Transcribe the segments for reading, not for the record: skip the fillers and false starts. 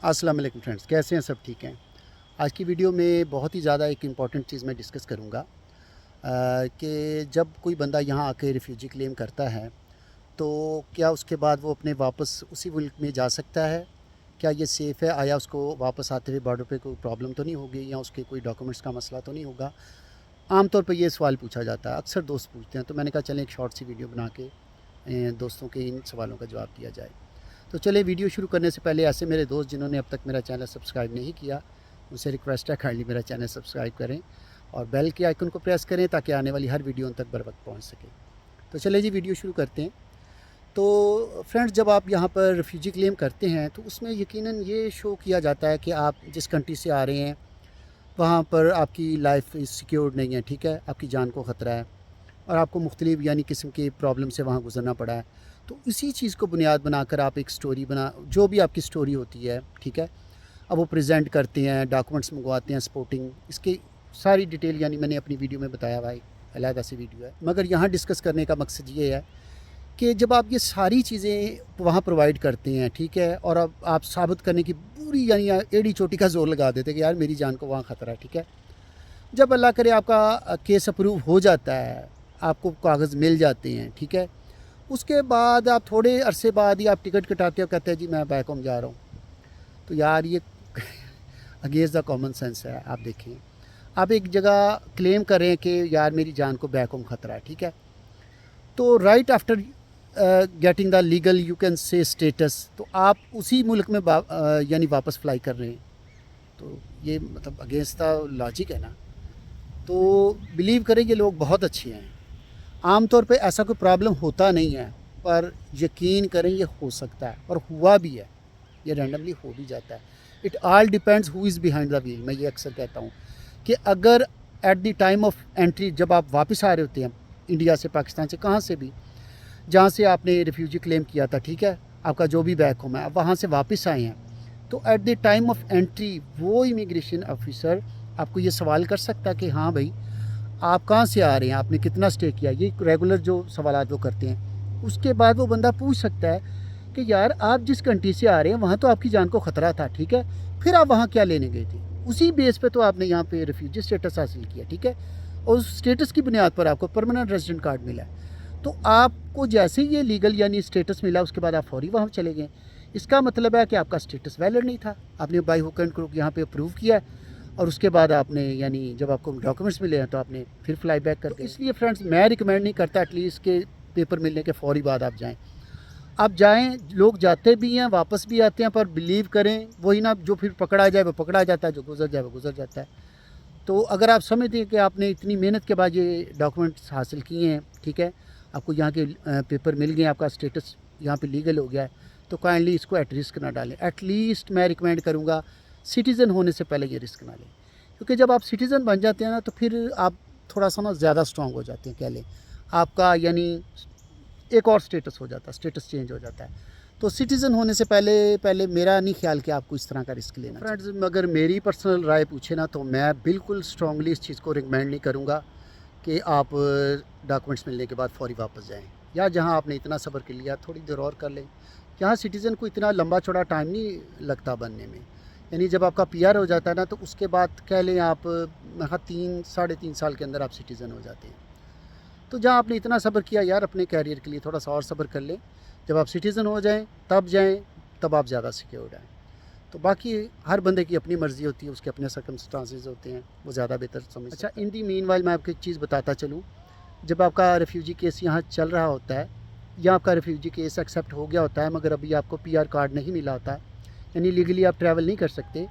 अस्सलाम वालेकुम फ्रेंड्स, कैसे हैं? सब ठीक हैं। आज की वीडियो में बहुत ही ज़्यादा एक इम्पॉर्टेंट चीज़ मैं डिस्कस करूँगा कि जब कोई बंदा यहाँ आके रिफ्यूजी क्लेम करता है तो क्या उसके बाद वो अपने वापस उसी मुल्क में जा सकता है? क्या ये सेफ़ है? आया उसको वापस आते हुए बॉर्डर पे कोई प्रॉब्लम तो नहीं होगी या उसके कोई डॉक्यूमेंट्स का मसला तो नहीं होगा? आम तौर पे ये सवाल पूछा जाता है, अक्सर दोस्त पूछते हैं, तो मैंने कहा चलें एक शॉर्ट सी वीडियो बना के दोस्तों के इन सवालों का जवाब दिया जाए। तो चलिए वीडियो शुरू करने से पहले ऐसे मेरे दोस्त जिन्होंने अब तक मेरा चैनल सब्सक्राइब नहीं किया, उनसे रिक्वेस्ट है काइंडली मेरा चैनल सब्सक्राइब करें और बेल के आइकन को प्रेस करें ताकि आने वाली हर वीडियो उन तक बर वक्त पहुँच सके। तो चलिए जी वीडियो शुरू करते हैं। तो फ्रेंड्स, जब आप यहाँ पर रिफ्यूजी क्लेम करते हैं तो उसमें यकीनन ये शो किया जाता है कि आप जिस कंट्री से आ रहे हैं वहाँ पर आपकी लाइफ सिक्योर्ड नहीं है, ठीक है, आपकी जान को ख़तरा है और आपको मुख्तलिफ यानी किस्म की प्रॉब्लम से वहाँ गुजरना पड़ा है। तो इसी चीज़ को बुनियाद बनाकर आप एक स्टोरी बना, जो भी आपकी स्टोरी होती है, ठीक है, अब वो प्रेजेंट करते हैं, डॉक्यूमेंट्स मंगवाते हैं, सपोर्टिंग, इसकी सारी डिटेल यानी मैंने अपनी वीडियो में बताया भाई, अलग सी वीडियो है, मगर यहाँ डिस्कस करने का मकसद ये है कि जब आप ये सारी चीज़ें वहाँ प्रोवाइड करते हैं, ठीक है, और अब आप साबित करने की पूरी यानी एड़ी चोटी का जोर लगा देते हैं कि यार मेरी जान को वहाँ ख़तरा है, ठीक है। जब अल्लाह करे आपका केस अप्रूव हो जाता है, आपको कागज़ मिल जाते हैं, ठीक है, उसके बाद आप थोड़े अरसे बाद ही आप टिकट कटाते हो, कहते हैं जी मैं बैक होम जा रहा हूँ। तो यार ये अगेंस्ट द कॉमन सेंस है। आप देखें, आप एक जगह क्लेम करें कि यार मेरी जान को बैक होम ख़तरा है, ठीक है, तो right after getting the legal you can say status, तो आप उसी मुल्क में यानी वापस फ्लाई कर रहे हैं। तो ये मतलब अगेंस्ट द लॉजिक है ना। तो बिलीव करें ये लोग बहुत अच्छे हैं। आम तौर पे ऐसा कोई प्रॉब्लम होता नहीं है, पर यकीन करें ये हो सकता है और हुआ भी है, ये रैंडमली हो भी जाता है। It all depends who is behind the wheel. मैं ये अक्सर कहता हूँ कि अगर at the time of entry, जब आप वापस आ रहे होते हैं इंडिया से, पाकिस्तान से, कहाँ से भी, जहाँ से आपने रिफ्यूजी क्लेम किया था, ठीक है, आपका जो भी बैक होम है, आप वहाँ से वापस आए हैं, तो at the time of entry वो इमिग्रेशन ऑफिसर आपको ये सवाल कर सकता है कि हाँ भाई आप कहाँ से आ रहे हैं, आपने कितना स्टे किया, ये रेगुलर जो सवालात वो करते हैं। उसके बाद वो बंदा पूछ सकता है कि यार आप जिस कंट्री से आ रहे हैं वहाँ तो आपकी जान को ख़तरा था, ठीक है, फिर आप वहाँ क्या लेने गए थे? उसी बेस पे तो आपने यहाँ पे रिफ्यूजी स्टेटस हासिल किया, ठीक है, और उस स्टेटस की बुनियाद पर आपको परमानेंट रेजिडेंट कार्ड मिला है। तो आपको जैसे ही ये लीगल यानी स्टेटस मिला, उसके बाद आप फौरी वहाँ चले गए। इसका मतलब है कि आपका स्टेटस वैलिड नहीं था, आपने बाई हुक एंड क्रुक यहाँ पे अप्रूव किया है और उसके बाद आपने यानी जब आपको डॉक्यूमेंट्स मिले हैं तो आपने फिर फ्लाई बैक कर दिया। इसलिए फ्रेंड्स मैं रिकमेंड नहीं करता एटलीस्ट के पेपर मिलने के फ़ौरी बाद आप जाएँ। आप जाएँ, लोग जाते भी हैं वापस भी आते हैं, पर बिलीव करें वही ना, जो फिर पकड़ा जाए वो पकड़ा जाता है, जो गुजर जाए वो गुजर जाता है। तो अगर आप समझते हैं कि आपने इतनी मेहनत के बाद ये डॉक्यूमेंट्स हासिल किए हैं, ठीक है, आपको यहाँ के पेपर मिल गए, आपका स्टेटस यहाँ पे लीगल हो गया है, तो काइंडली इसको एट रिस्क ना डालें। एटलीस्ट मैं रिकमेंड करूँगा सिटीज़न होने से पहले ये रिस्क ना लें, क्योंकि जब आप सिटीज़न बन जाते हैं ना तो फिर आप थोड़ा सा ना ज़्यादा स्ट्रॉन्ग हो जाते हैं, कह लें आपका यानी एक और स्टेटस हो जाता है, स्टेटस चेंज हो जाता है। तो सिटीज़न होने से पहले पहले मेरा नहीं ख्याल कि आपको इस तरह का रिस्क लेना। फ्रेंड्स, अगर मेरी पर्सनल राय पूछे ना तो मैं बिल्कुल स्ट्रांगली इस चीज़ को रिकमेंड नहीं करूँगा कि आप डॉक्यूमेंट्स मिलने के बाद फ़ौरी वापस जाएं, या जहां आपने इतना सब्र कर लिया थोड़ी देर और कर लें। यहाँ सिटीज़न को इतना लंबा चौड़ा टाइम नहीं लगता बनने में, यानी जब आपका पीआर हो जाता है ना तो उसके बाद कह लें आप 3 साढ़े 3 साल के अंदर आप सिटीज़न हो जाते हैं। तो जहाँ आपने इतना सब्र किया यार अपने कैरियर के लिए, थोड़ा सा और सब्र कर लें, जब आप सिटीज़न हो जाएँ तब जाएँ, तब आप ज़्यादा सिक्योर्ड आएँ। तो बाकी हर बंदे की अपनी मर्ज़ी होती है, उसके अपने सर्कमस्टांसेस होते हैं, वो ज़्यादा बेहतर समझ। अच्छा, इन दी मीनवाइल मैं आपको एक चीज़ बताता चलूँ, जब आपका रिफ्यूजी केस यहाँ चल रहा होता है या आपका रिफ्यूजी केस एक्सेप्ट हो गया होता है, मगर अभी आपको पीआर कार्ड नहीं मिला होता, यानी लीगली आप ट्रैवल नहीं कर सकते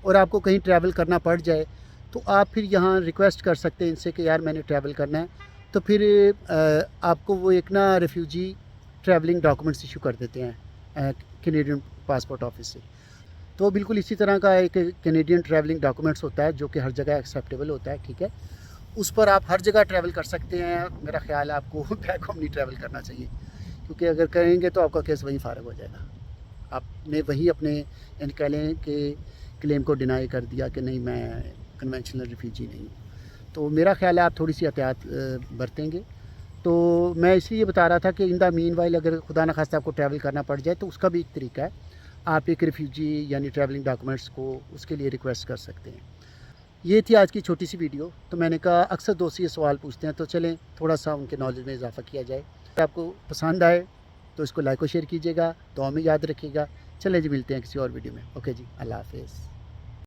और आपको कहीं ट्रैवल करना पड़ जाए, तो आप फिर यहाँ रिक्वेस्ट कर सकते हैं इनसे कि यार मैंने ट्रैवल करना है, तो फिर आपको वो एक ना रिफ्यूजी ट्रैवलिंग डॉक्यूमेंट्स इशू कर देते हैं कैनेडियन पासपोर्ट ऑफिस से। तो बिल्कुल इसी तरह का एक कैनेडियन ट्रैवलिंग डॉक्यूमेंट्स होता है जो कि हर जगह एक्सेप्टेबल होता है, ठीक है, उस पर आप हर जगह ट्रैवल कर सकते हैं। मेरा ख्याल है आपको बैक होम नहीं ट्रैवल करना चाहिए, क्योंकि अगर करेंगे तो आपका केस वहीं फारग हो जाएगा, आपने वही अपने यानी कह लें कि क्लेम को डिनाई कर दिया कि नहीं मैं कन्वेंशनल रिफ्यूजी नहीं हूँ। तो मेरा ख्याल है आप थोड़ी सी एहतियात बरतेंगे। तो मैं इसलिए बता रहा था कि इन द मीन वाइल अगर खुदा न खास्ता आपको ट्रैवल करना पड़ जाए तो उसका भी एक तरीका है, آپ ایک ریفیوجی یعنی ٹریولنگ ڈاکومنٹس کو اس کے لیے ریکویسٹ کر سکتے ہیں۔ یہ تھی آج کی چھوٹی سی ویڈیو، تو میں نے کہا اکثر دوست یہ سوال پوچھتے ہیں، تو چلیں تھوڑا سا ان کے نالج میں اضافہ کیا جائے۔ اگر آپ کو پسند آئے تو اس کو لائک و شیئر کیجیے گا، دعا میں یاد رکھیے گا۔ چلیں جی، ملتے ہیں کسی اور ویڈیو میں۔ اوکے جی، اللہ حافظ۔